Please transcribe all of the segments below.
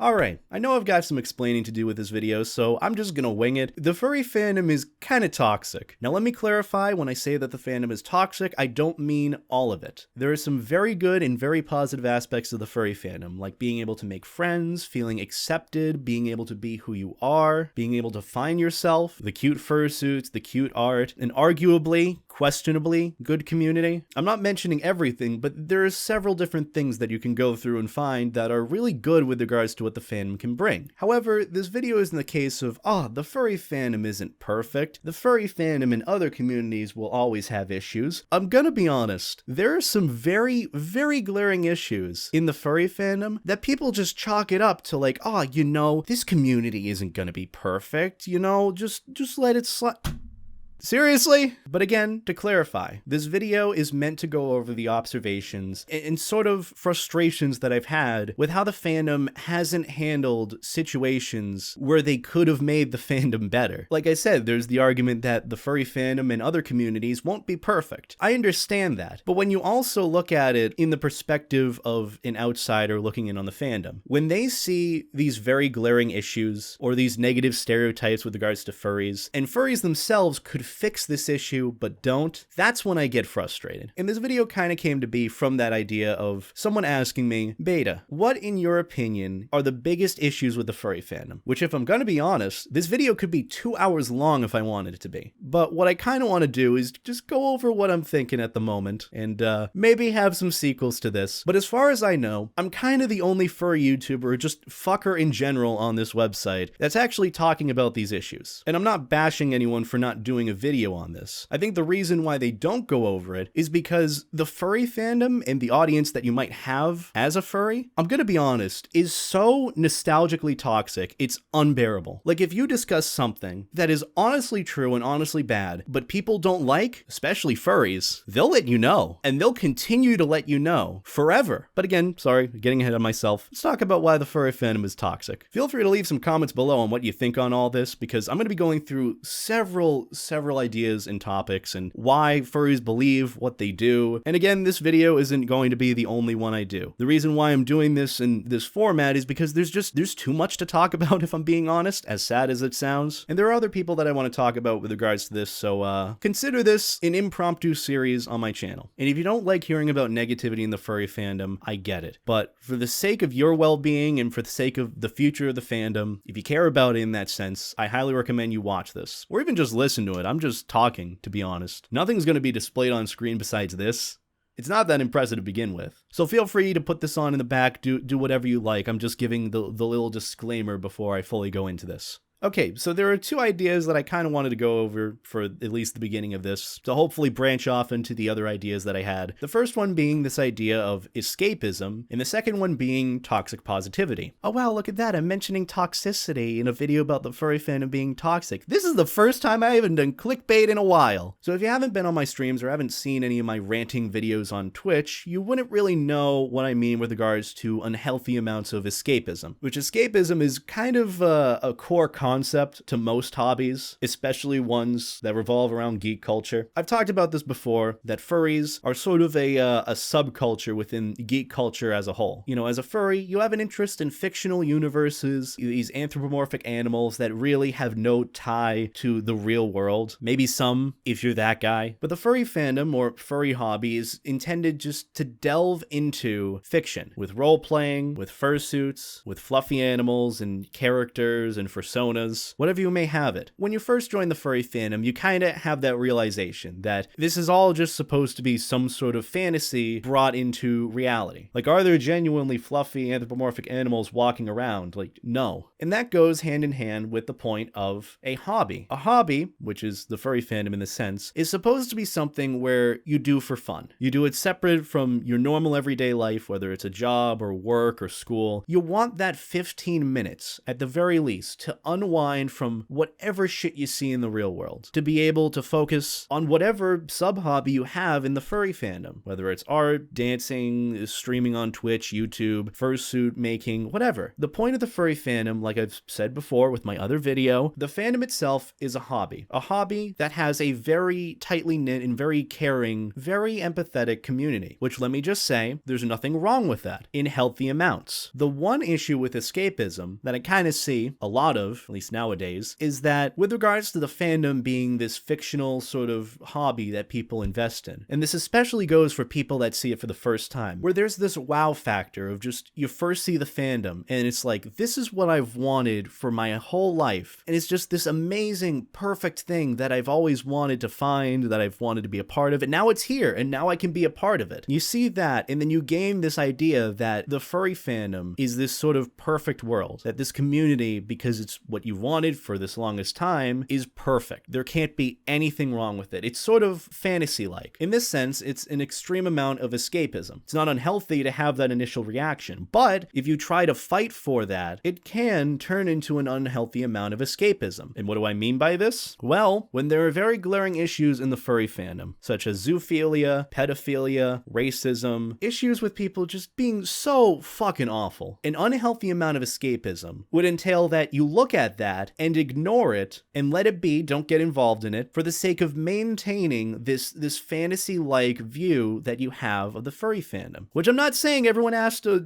Alright, I know I've got some explaining to do with this video, so I'm just gonna wing it. The furry fandom is kinda toxic. Now let me clarify, when I say that the fandom is toxic, I don't mean all of it. There are some very good and very positive aspects of the furry fandom, like being able to make friends, feeling accepted, being able to be who you are, being able to find yourself, the cute fursuits, the cute art, and arguably, questionably, good community. I'm not mentioning everything, but there are several different things that you can go through and find that are really good with regards to what the fandom can bring. However, this video is in the case of, the furry fandom isn't perfect. The furry fandom in other communities will always have issues. I'm gonna be honest, there are some very, very glaring issues in the furry fandom that people just chalk it up to like, this community isn't gonna be perfect, just let it slide. Seriously? But again, to clarify, this video is meant to go over the observations and sort of frustrations that I've had with how the fandom hasn't handled situations where they could have made the fandom better. Like I said, there's the argument that the furry fandom and other communities won't be perfect. I understand that. But when you also look at it in the perspective of an outsider looking in on the fandom, when they see these very glaring issues or these negative stereotypes with regards to furries, and furries themselves could fix this issue but don't, that's when I get frustrated. And this video kind of came to be from that idea of someone asking me, Beta, what in your opinion are the biggest issues with the furry fandom? Which, if I'm gonna be honest, this video could be 2 hours long if I wanted it to be. But what I kind of want to do is just go over what I'm thinking at the moment and maybe have some sequels to this. But as far as I know, I'm kind of the only furry YouTuber, or just fucker in general on this website, that's actually talking about these issues. And I'm not bashing anyone for not doing a video on this. I think the reason why they don't go over it is because the furry fandom and the audience that you might have as a furry, I'm gonna be honest, is so nostalgically toxic, it's unbearable. Like, if you discuss something that is honestly true and honestly bad, but people don't like, especially furries, they'll let you know, and they'll continue to let you know forever. But again, sorry, getting ahead of myself. Let's talk about why the furry fandom is toxic. Feel free to leave some comments below on what you think on all this, because I'm gonna be going through several ideas and topics and why furries believe what they do. And again, this video isn't going to be the only one I do. The reason why I'm doing this in this format is because there's too much to talk about, if I'm being honest, as sad as it sounds. And there are other people that I want to talk about with regards to this, so consider this an impromptu series on my channel. And if you don't like hearing about negativity in the furry fandom, I get it. But for the sake of your well-being and for the sake of the future of the fandom, if you care about it in that sense, I highly recommend you watch this. Or even just listen to it. I'm just talking, to be honest. Nothing's going to be displayed on screen besides this. It's not that impressive to begin with. So feel free to put this on in the back, do whatever you like. I'm just giving the little disclaimer before I fully go into this. Okay, so there are two ideas that I kind of wanted to go over for at least the beginning of this, to hopefully branch off into the other ideas that I had. The first one being this idea of escapism, and the second one being toxic positivity. Oh wow, look at that, I'm mentioning toxicity in a video about the furry fandom being toxic. This is the first time I haven't done clickbait in a while. So if you haven't been on my streams or haven't seen any of my ranting videos on Twitch, you wouldn't really know what I mean with regards to unhealthy amounts of escapism. Which escapism is kind of a core concept to most hobbies, especially ones that revolve around geek culture. I've talked about this before, that furries are sort of a subculture within geek culture as a whole. You know, as a furry, you have an interest in fictional universes, these anthropomorphic animals that really have no tie to the real world. Maybe some, if you're that guy. But the furry fandom, or furry hobby, is intended just to delve into fiction, with role-playing, with fursuits, with fluffy animals and characters and personas, whatever you may have it. When you first join the furry fandom, you kinda have that realization that this is all just supposed to be some sort of fantasy brought into reality. Like, are there genuinely fluffy anthropomorphic animals walking around? Like, no. And that goes hand in hand with the point of a hobby. A hobby, which is the furry fandom in the sense, is supposed to be something where you do for fun. You do it separate from your normal everyday life, whether it's a job or work or school. You want that 15 minutes, at the very least, to unwind unwind from whatever shit you see in the real world, to be able to focus on whatever sub-hobby you have in the furry fandom, whether it's art, dancing, streaming on Twitch, YouTube, fursuit making, whatever. The point of the furry fandom, like I've said before with my other video, the fandom itself is a hobby that has a very tightly knit and very caring, very empathetic community, which, let me just say, there's nothing wrong with that in healthy amounts. The one issue with escapism that I kind of see a lot of, at least nowadays, is that with regards to the fandom being this fictional sort of hobby that people invest in, and this especially goes for people that see it for the first time, where there's this wow factor of just, you first see the fandom and it's like, this is what I've wanted for my whole life, and it's just this amazing, perfect thing that I've always wanted to find, that I've wanted to be a part of, and now it's here, and now I can be a part of it. You see that, and then you gain this idea that the furry fandom is this sort of perfect world, that this community, because it's what you wanted for this longest time, is perfect. There can't be anything wrong with it. It's sort of fantasy-like. In this sense, it's an extreme amount of escapism. It's not unhealthy to have that initial reaction, but if you try to fight for that, it can turn into an unhealthy amount of escapism. And what do I mean by this? Well, when there are very glaring issues in the furry fandom, such as zoophilia, pedophilia, racism, issues with people just being so fucking awful, an unhealthy amount of escapism would entail that you look at that and ignore it and let it be, don't get involved in it, for the sake of maintaining this fantasy-like view that you have of the furry fandom. Which I'm not saying everyone has to,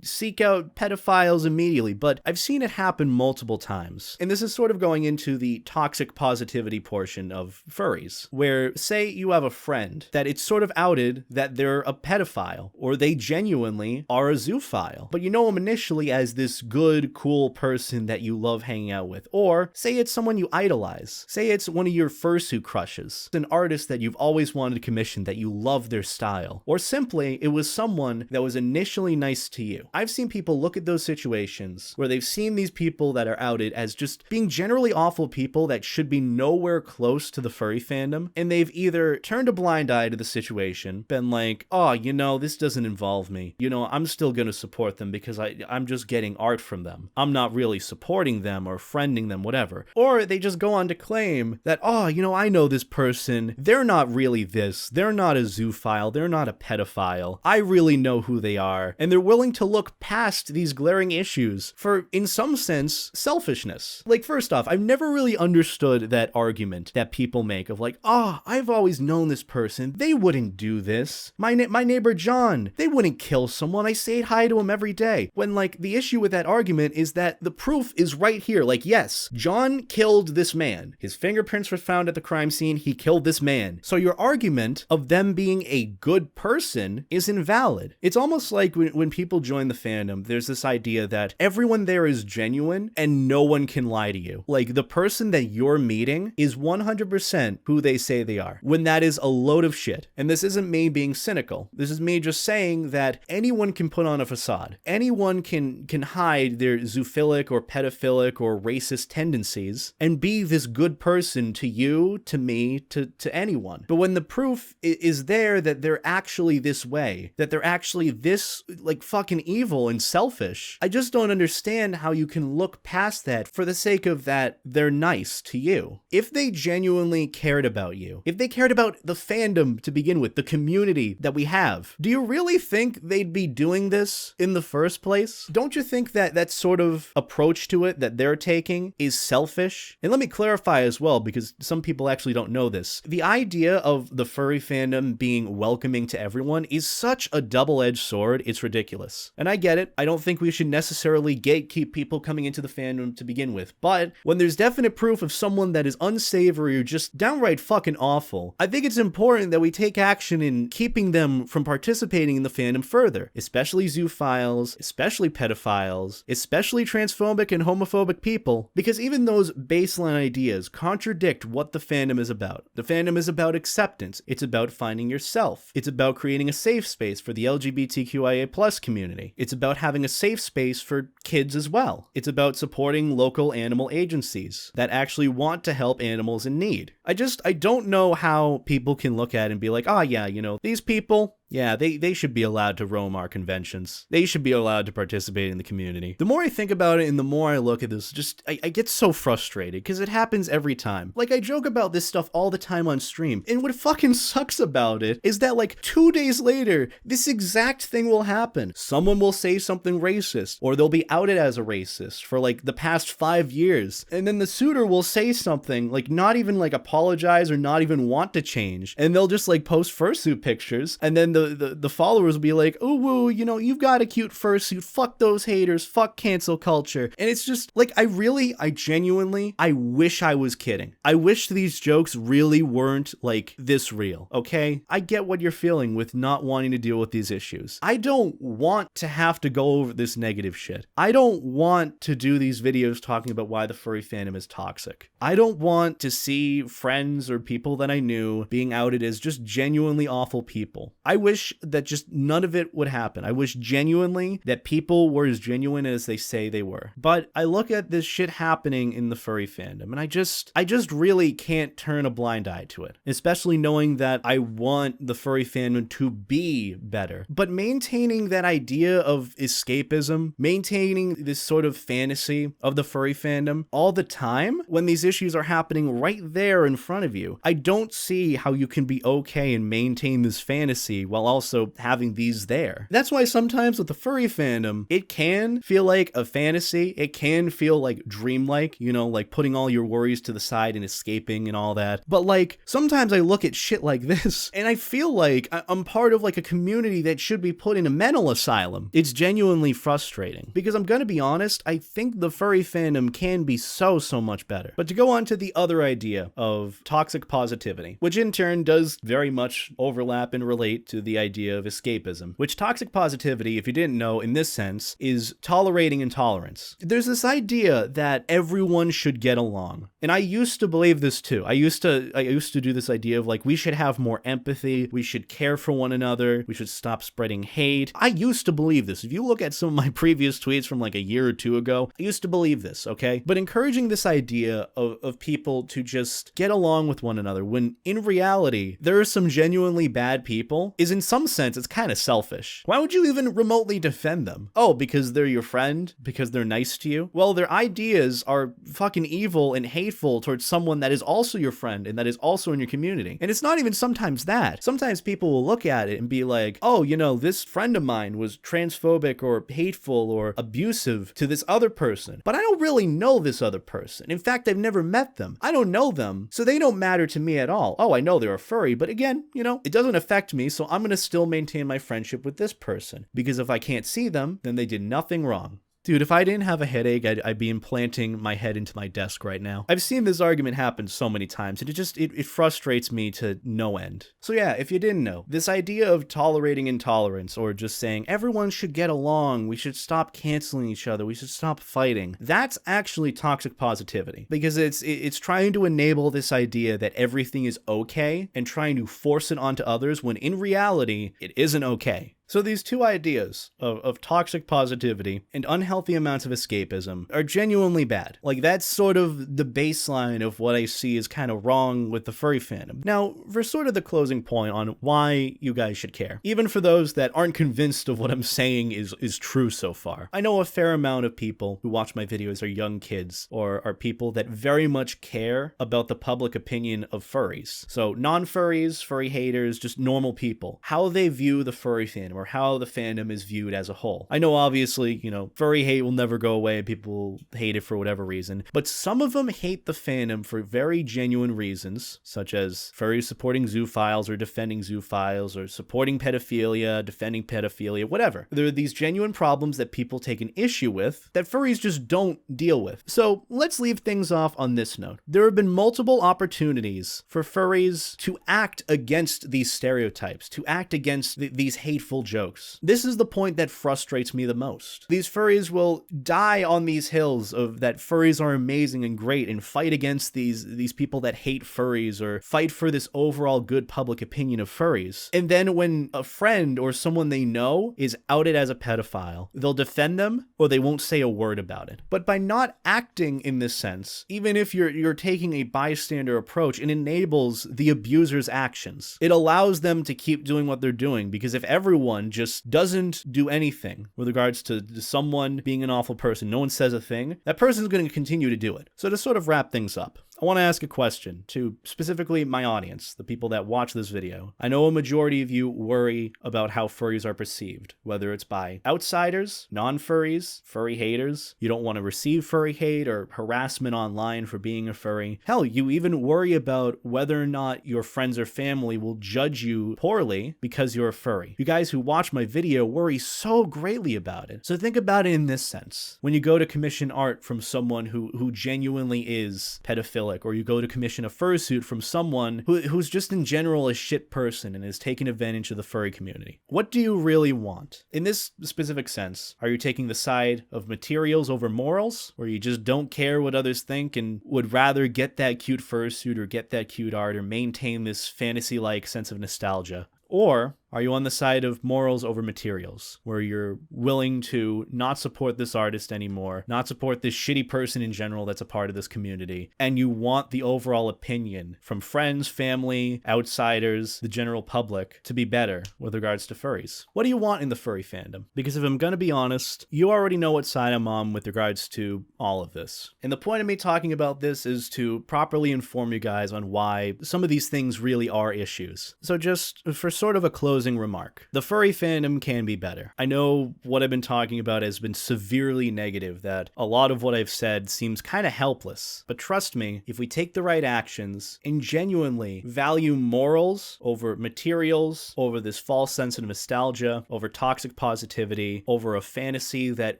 seek out pedophiles immediately, but I've seen it happen multiple times. And this is sort of going into the toxic positivity portion of furries, where, say you have a friend that it's sort of outed that they're a pedophile, or they genuinely are a zoophile, but you know them initially as this good, cool person that you love hanging out with. Or say it's someone you idolize. Say it's one of your fursuit crushes, an artist that you've always wanted to commission, that you love their style. Or simply, it was someone that was initially nice to you. I've seen people look at those situations where they've seen these people that are outed as just being generally awful people that should be nowhere close to the furry fandom, and they've either turned a blind eye to the situation, been like, oh, this doesn't involve me. I'm still gonna support them because I'm just getting art from them. I'm not really supporting them or friending them, whatever. Or they just go on to claim that, oh, I know this person. They're not really this. They're not a zoophile. They're not a pedophile. I really know who they are. And they're willing to look past these glaring issues for, in some sense, selfishness. Like, first off, I've never really understood that argument that people make of like, oh, I've always known this person. They wouldn't do this. My neighbor John, they wouldn't kill someone. I say hi to him every day. When, like, the issue with that argument is that the proof is right here. Like, yes, John killed this man. His fingerprints were found at the crime scene. He killed this man. So your argument of them being a good person is invalid. It's almost like when people join the fandom, there's this idea that everyone there is genuine and no one can lie to you. Like, the person that you're meeting is 100% who they say they are, when that is a load of shit. And this isn't me being cynical. This is me just saying that anyone can put on a facade. Anyone can hide their zoophilic or pedophilic or racist tendencies and be this good person to you, to me, to anyone. But when the proof is there that they're actually this way, that they're actually this, like, fucking evil and selfish, I just don't understand how you can look past that for the sake of that they're nice to you. If they genuinely cared about you, if they cared about the fandom to begin with, the community that we have, do you really think they'd be doing this in the first place? Don't you think that that sort of approach to it that they're taking is selfish? And let me clarify as well, because some people actually don't know this. The idea of the furry fandom being welcoming to everyone is such a double-edged sword, it's ridiculous. And I get it. I don't think we should necessarily gatekeep people coming into the fandom to begin with. But when there's definite proof of someone that is unsavory or just downright fucking awful, I think it's important that we take action in keeping them from participating in the fandom further, especially zoophiles, especially pedophiles, especially transphobic and homophobic people, because even those baseline ideas contradict what the fandom is about. The fandom is about acceptance. It's about finding yourself. It's about creating a safe space for the LGBTQIA+ community. It's about having a safe space for kids as well. It's about supporting local animal agencies that actually want to help animals in need. I don't know how people can look at it and be like, oh yeah, these people, Yeah, they should be allowed to roam our conventions. They should be allowed to participate in the community. The more I think about it and the more I look at this, just, I get so frustrated because it happens every time. Like, I joke about this stuff all the time on stream, and what fucking sucks about it is that, like, 2 days later, this exact thing will happen. Someone will say something racist, or they'll be outed as a racist for, like, the past 5 years, and then the suitor will say something, like, not even, like, apologize or not even want to change, and they'll just, like, post fursuit pictures, and then the followers will be like, oh, woo, you know, you've got a cute fursuit, fuck those haters, fuck cancel culture. And it's just, like, I genuinely, I wish I was kidding. I wish these jokes really weren't, like, this real, okay? I get what you're feeling with not wanting to deal with these issues. I don't want to have to go over this negative shit. I don't want to do these videos talking about why the furry fandom is toxic. I don't want to see friends or people that I knew being outed as just genuinely awful people. I wish that just none of it would happen. I wish genuinely that people were as genuine as they say they were. But I look at this shit happening in the furry fandom, and I just really can't turn a blind eye to it, especially knowing that I want the furry fandom to be better. But maintaining that idea of escapism, maintaining this sort of fantasy of the furry fandom all the time when these issues are happening right there in front of you, I don't see how you can be okay and maintain this fantasy while also having these there. That's why sometimes with the furry fandom, it can feel like a fantasy. It can feel like dreamlike, you know, like putting all your worries to the side and escaping and all that. But like, sometimes I look at shit like this and I feel like I'm part of like a community that should be put in a mental asylum. It's genuinely frustrating because I'm gonna be honest, I think the furry fandom can be so much better. But to go on to the other idea of toxic positivity, which in turn does very much overlap and relate to the idea of escapism, which toxic positivity, if you didn't know, in this sense, is tolerating intolerance. There's this idea that everyone should get along. And I used to believe this too. I used to do this idea of like, we should have more empathy, we should care for one another, we should stop spreading hate. I used to believe this. If you look at some of my previous tweets from like a year or two ago, I used to believe this, okay? But encouraging this idea of people to just get along with one another, when in reality, there are some genuinely bad people, is in some sense, it's kind of selfish. Why would you even remotely defend them? Oh, because they're your friend? Because they're nice to you? Well, their ideas are fucking evil and hateful towards someone that is also your friend and that is also in your community. And it's not even sometimes that. Sometimes people will look at it and be like, oh, you know, this friend of mine was transphobic or hateful or abusive to this other person, but I don't really know this other person. In fact, I've never met them. I don't know them, so they don't matter to me at all. Oh, I know they're a furry, but again, you know, it doesn't affect me, so I'm gonna still maintain my friendship with this person, because if I can't see them, then they did nothing wrong. Dude, if I didn't have a headache, I'd be implanting my head into my desk right now. I've seen this argument happen so many times, and it frustrates me to no end. So yeah, if you didn't know, this idea of tolerating intolerance, or just saying everyone should get along, we should stop canceling each other, we should stop fighting, that's actually toxic positivity. Because it's trying to enable this idea that everything is okay, and trying to force it onto others, when in reality, it isn't okay. So these two ideas of toxic positivity and unhealthy amounts of escapism are genuinely bad. Like, that's sort of the baseline of what I see is kind of wrong with the furry fandom. Now, for sort of the closing point on why you guys should care, even for those that aren't convinced of what I'm saying is true so far. I know a fair amount of people who watch my videos are young kids, or are people that very much care about the public opinion of furries. So non-furries, furry haters, just normal people, how they view the furry fandom, or how the fandom is viewed as a whole. I know obviously, you know, furry hate will never go away, people will hate it for whatever reason, but some of them hate the fandom for very genuine reasons, such as furries supporting zoophiles or defending zoophiles, or supporting pedophilia, defending pedophilia, whatever. There are these genuine problems that people take an issue with that furries just don't deal with. So let's leave things off on this note. There have been multiple opportunities for furries to act against these stereotypes, to act against these hateful jokes. This is the point that frustrates me the most. These furries will die on these hills of that furries are amazing and great and fight against these people that hate furries or fight for this overall good public opinion of furries. And then when a friend or someone they know is outed as a pedophile, they'll defend them or they won't say a word about it. But by not acting in this sense, even if you're taking a bystander approach, it enables the abuser's actions. It allows them to keep doing what they're doing, because if everyone just doesn't do anything with regards to someone being an awful person, no one says a thing, that person's going to continue to do it. So to sort of wrap things up, I want to ask a question to specifically my audience, the people that watch this video. I know a majority of you worry about how furries are perceived, whether it's by outsiders, non-furries, furry haters. You don't want to receive furry hate or harassment online for being a furry. Hell, you even worry about whether or not your friends or family will judge you poorly because you're a furry. You guys who watch my video worry so greatly about it. So think about it in this sense. When you go to commission art from someone who genuinely is pedophilic, or you go to commission a fursuit from someone who's just in general a shit person and is taking advantage of the furry community, what do you really want? In this specific sense, are you taking the side of materials over morals, or you just don't care what others think and would rather get that cute fursuit or get that cute art or maintain this fantasy-like sense of nostalgia? Or are you on the side of morals over materials, where you're willing to not support this artist anymore, not support this shitty person in general that's a part of this community, and you want the overall opinion from friends, family, outsiders, the general public to be better with regards to furries? What do you want in the furry fandom? Because if I'm gonna be honest, you already know what side I'm on with regards to all of this. And the point of me talking about this is to properly inform you guys on why some of these things really are issues. So just for sort of a closing remark, the furry fandom can be better. I know what I've been talking about has been severely negative, that a lot of what I've said seems kind of helpless, but trust me, if we take the right actions and genuinely value morals over materials, over this false sense of nostalgia, over toxic positivity, over a fantasy that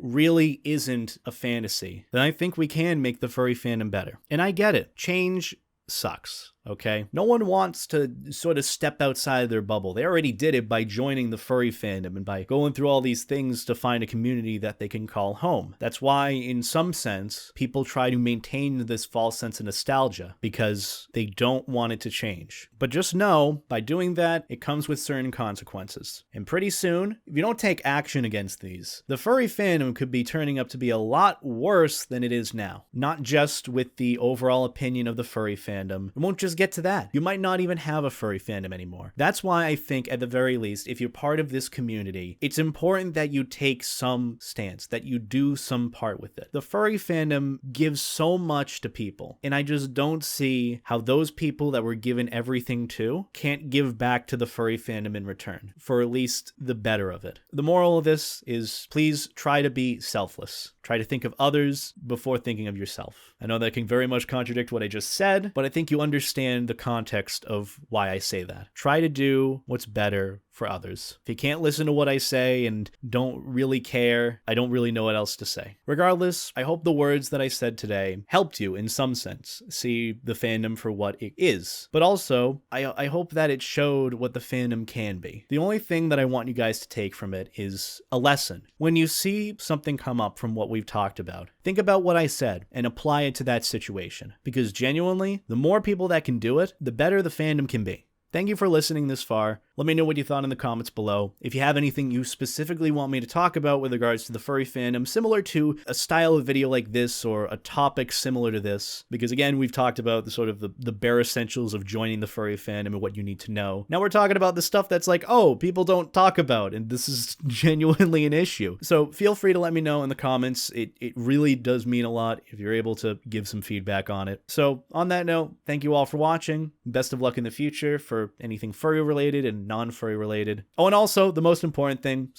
really isn't a fantasy, then I think we can make the furry fandom better. And I get it. Change sucks. Okay? No one wants to sort of step outside their bubble. They already did it by joining the furry fandom and by going through all these things to find a community that they can call home. That's why, in some sense, people try to maintain this false sense of nostalgia, because they don't want it to change. But just know, by doing that, it comes with certain consequences. And pretty soon, if you don't take action against these, the furry fandom could be turning up to be a lot worse than it is now. Not just with the overall opinion of the furry fandom. It won't just get to that. You might not even have a furry fandom anymore. That's why I think, at the very least, if you're part of this community, it's important that you take some stance, that you do some part with it. The furry fandom gives so much to people, and I just don't see how those people that were given everything to can't give back to the furry fandom in return, for at least the better of it. The moral of this is, please try to be selfless. Try to think of others before thinking of yourself. I know that can very much contradict what I just said, but I think you understand the context of why I say that. Try to do what's better for others. If you can't listen to what I say and don't really care, I don't really know what else to say. Regardless, I hope the words that I said today helped you in some sense see the fandom for what it is. But also, I hope that it showed what the fandom can be. The only thing that I want you guys to take from it is a lesson. When you see something come up from what we've talked about, think about what I said and apply it to that situation. Because genuinely, the more people that can do it, the better the fandom can be. Thank you for listening this far. Let me know what you thought in the comments below. If you have anything you specifically want me to talk about with regards to the furry fandom, similar to a style of video like this or a topic similar to this, because again, we've talked about the sort of the bare essentials of joining the furry fandom and what you need to know. Now we're talking about the stuff that's like, oh, people don't talk about, and this is genuinely an issue. So feel free to let me know in the comments. It really does mean a lot if you're able to give some feedback on it. So on that note, thank you all for watching. Best of luck in the future for anything furry related and non-furry related. Oh, and also the most important thing,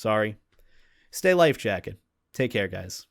stay life jacket. Take care, guys.